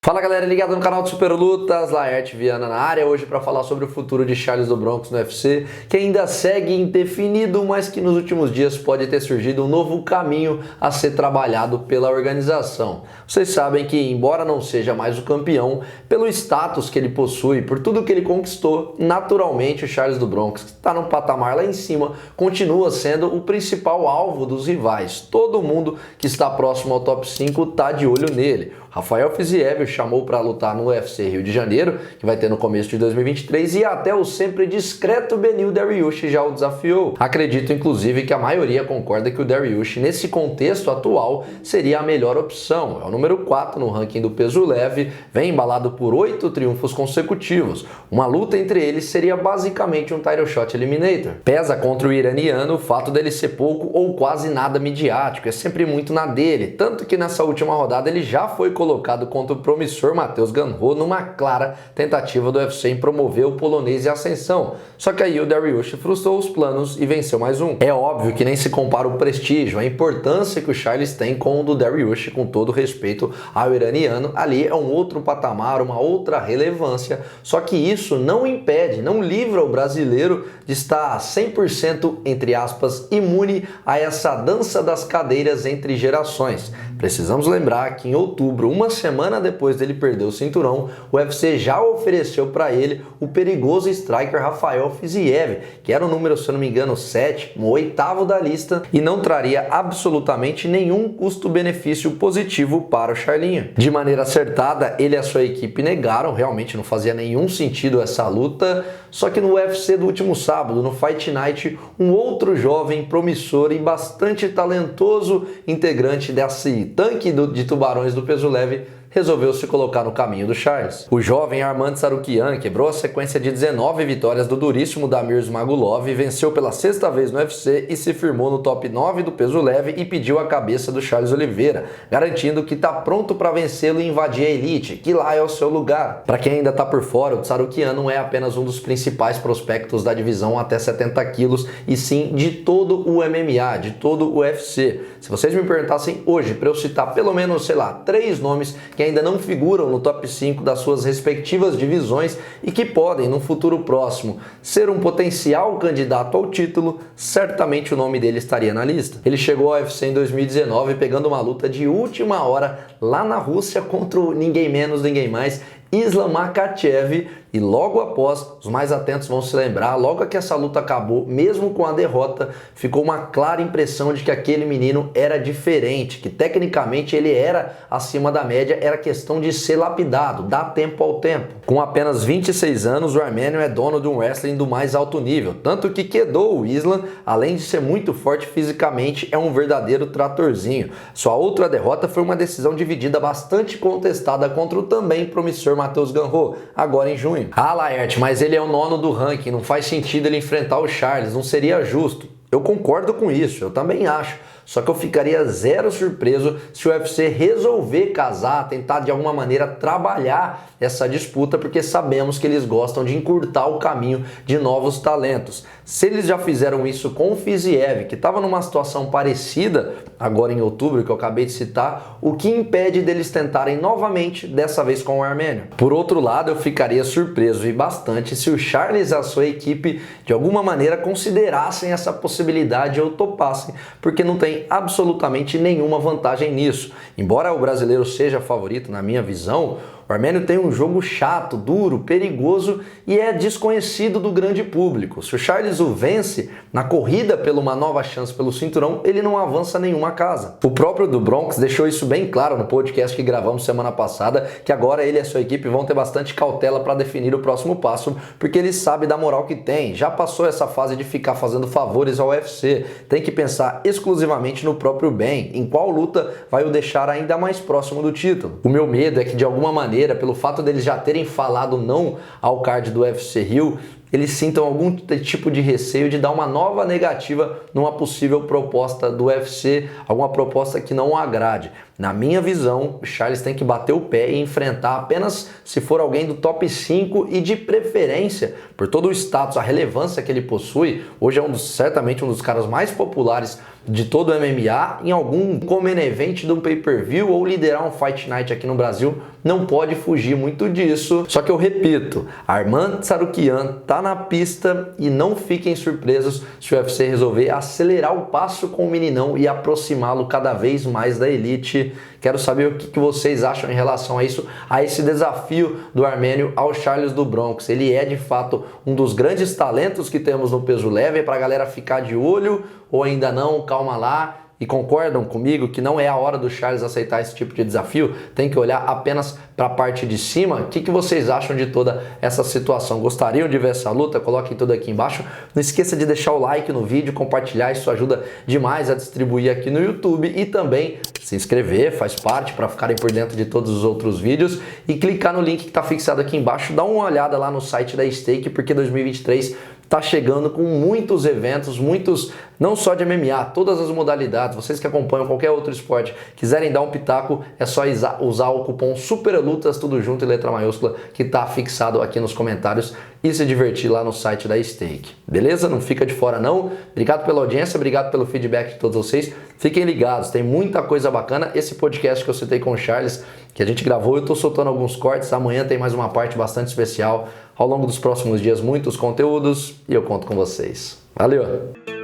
Fala galera, ligado no canal do Super Lutas, Laerte Viana na área, hoje para falar sobre o futuro de Charles do Bronx no UFC, que ainda segue indefinido, mas que nos últimos dias pode ter surgido um novo caminho a ser trabalhado pela organização. Vocês sabem que, embora não seja mais o campeão, pelo status que ele possui, por tudo que ele conquistou, naturalmente o Charles do Bronx, que está num patamar lá em cima, continua sendo o principal alvo dos rivais. Todo mundo que está próximo ao top 5 está de olho nele. Rafael Fiziev chamou para lutar no UFC Rio de Janeiro, que vai ter no começo de 2023, e até o sempre discreto Beneil Dariush já o desafiou. Acredito, inclusive, que a maioria concorda que o Dariush, nesse contexto atual, seria a melhor opção. É o número 4 no ranking do peso leve, vem embalado por 8 triunfos consecutivos. Uma luta entre eles seria basicamente um title shot eliminator. Pesa contra o iraniano o fato dele ser pouco ou quase nada midiático, é sempre muito na dele, tanto que nessa última rodada ele já foi colocado contra o promissor Matheus Ganho numa clara tentativa do UFC em promover o polonês em ascensão. Só que aí o Dariush frustrou os planos e venceu mais um. É óbvio que nem se compara o prestígio, a importância que o Charles tem com o do Dariush, com todo respeito ao iraniano, ali é um outro patamar, uma outra relevância, só que isso não impede, não livra o brasileiro de estar 100%, entre aspas, imune a essa dança das cadeiras entre gerações. Precisamos lembrar que em outubro, uma semana depois dele perder o cinturão, o UFC já ofereceu para ele o perigoso striker Rafael Fiziev, que era o número, se eu não me engano, 7º, 8º da lista, e não traria absolutamente nenhum custo-benefício positivo para o Charlinho. De maneira acertada, ele e a sua equipe negaram, realmente não fazia nenhum sentido essa luta, só que no UFC do último sábado, no Fight Night, um outro jovem, promissor e bastante talentoso integrante desse tanque de tubarões do peso leve resolveu se colocar no caminho do Charles. O jovem Arman Tsarukyan quebrou a sequência de 19 vitórias do duríssimo Damir Ismagulov, venceu pela 6ª vez no UFC e se firmou no top 9 do peso leve e pediu a cabeça do Charles Oliveira, garantindo que está pronto para vencê-lo e invadir a elite, que lá é o seu lugar. Para quem ainda está por fora, o Tsarukyan não é apenas um dos principais prospectos da divisão até 70 quilos, e sim de todo o MMA, de todo o UFC. Se vocês me perguntassem hoje para eu citar pelo menos, sei lá, 3 nomes que ainda não figuram no top 5 das suas respectivas divisões e que podem, no futuro próximo, ser um potencial candidato ao título, certamente o nome dele estaria na lista. Ele chegou ao UFC em 2019 pegando uma luta de última hora lá na Rússia contra o ninguém menos, ninguém mais, Islam Makhachev, e logo após, os mais atentos vão se lembrar, logo que essa luta acabou, mesmo com a derrota, ficou uma clara impressão de que aquele menino era diferente, que tecnicamente ele era acima da média, era questão de ser lapidado, dar tempo ao tempo. Com apenas 26 anos, o armênio é dono de um wrestling do mais alto nível, tanto que quedou o Islam, além de ser muito forte fisicamente, é um verdadeiro tratorzinho. Sua outra derrota foi uma decisão dividida bastante contestada contra o também promissor Matheus Ganho, agora em junho. Ah, Laerte, mas ele é o 9º do ranking, não faz sentido ele enfrentar o Charles, não seria justo. Eu concordo com isso, eu também acho. Só que eu ficaria zero surpreso se o UFC resolver casar, tentar de alguma maneira trabalhar essa disputa, porque sabemos que eles gostam de encurtar o caminho de novos talentos. Se eles já fizeram isso com o Fiziev, que estava numa situação parecida agora em outubro, que eu acabei de citar, o que impede deles tentarem novamente, dessa vez com o armênio? Por outro lado, eu ficaria surpreso e bastante se o Charles e a sua equipe de alguma maneira considerassem essa possibilidade ou topassem, porque não tem absolutamente nenhuma vantagem nisso. Embora o brasileiro seja favorito, na minha visão, o armênio tem um jogo chato, duro, perigoso e é desconhecido do grande público. Se o Charles o vence na corrida pela uma nova chance pelo cinturão, ele não avança nenhuma casa. O próprio do Bronx deixou isso bem claro no podcast que gravamos semana passada, que agora ele e a sua equipe vão ter bastante cautela para definir o próximo passo, porque ele sabe da moral que tem. Já passou essa fase de ficar fazendo favores ao UFC. Tem que pensar exclusivamente no próprio bem, em qual luta vai o deixar ainda mais próximo do título. O meu medo é que, de alguma maneira, pelo fato deles já terem falado não ao card do UFC Rio, eles sintam algum tipo de receio de dar uma nova negativa numa possível proposta do UFC, alguma proposta que não o agrade. Na minha visão, o Charles tem que bater o pé e enfrentar apenas se for alguém do top 5 e de preferência, por todo o status, a relevância que ele possui. Hoje é certamente um dos caras mais populares de todo o MMA, em algum main event de um pay-per-view ou liderar um Fight Night aqui no Brasil, não pode fugir muito disso. Só que eu repito, Arman Tsarukyan tá na pista e não fiquem surpresos se o UFC resolver acelerar o passo com o meninão e aproximá-lo cada vez mais da elite. Quero saber o que vocês acham em relação a isso, a esse desafio do armênio ao Charles do Bronx. Ele é de fato um dos grandes talentos que temos no peso leve, para a galera ficar de olho ou ainda não? Calma lá. E concordam comigo que não é a hora do Charles aceitar esse tipo de desafio? Tem que olhar apenas para a parte de cima? O que vocês acham de toda essa situação? Gostariam de ver essa luta? Coloquem tudo aqui embaixo. Não esqueça de deixar o like no vídeo, compartilhar, isso ajuda demais a distribuir aqui no YouTube, e também se inscrever, faz parte, para ficarem por dentro de todos os outros vídeos, e clicar no link que está fixado aqui embaixo. Dá uma olhada lá no site da Stake, porque 2023 tá chegando com muitos eventos, muitos, não só de MMA, todas as modalidades. Vocês que acompanham qualquer outro esporte, quiserem dar um pitaco, é só usar o cupom SUPERLUTAS, tudo junto em letra maiúscula, que tá fixado aqui nos comentários, e se divertir lá no site da Stake. Beleza? Não fica de fora não. Obrigado pela audiência, obrigado pelo feedback de todos vocês. Fiquem ligados, tem muita coisa bacana. Esse podcast que eu citei com o Charles, que a gente gravou, eu tô soltando alguns cortes. Amanhã tem mais uma parte bastante especial. Ao longo dos próximos dias, muitos conteúdos, e eu conto com vocês. Valeu!